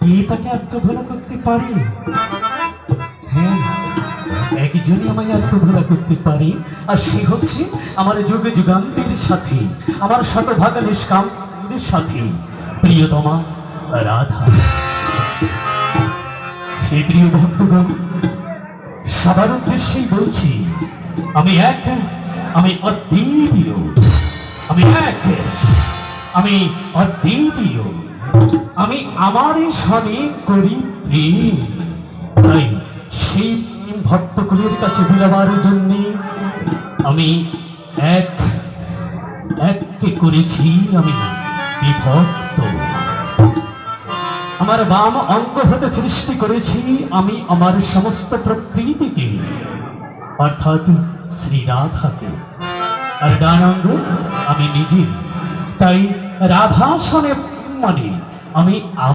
কে তাকে আত্মভোলা করতে পারে? হ্যাঁ, একজনই আমায় আত্মভোলা করতে পারে, আর সে হচ্ছে আমার যুগে যুগান্তের সাথে, আমার শতভাগা নিষ্কামের সাথে প্রিয়তমা রাধা। হে প্রিয় ভক্তগণ, সবার উদ্দেশ্যেই বলছি, আমি অদ্বিতীয়, আমি অদ্বিতীয়, আমি আমারই সনে করি প্রেম। তাই সেই ভক্তকুলের কাছে বিলাবার জন্য আমি এককে করেছি আমি বিভক্ত। আমার বাম অঙ্গ হতে সৃষ্টি করেছি আমি আমার সমস্ত প্রকৃতিকে, অর্থাৎ শ্রী রাধাকে, আর ডান অঙ্গ আমি নিজে। তাই রাধাসনে মানে আমি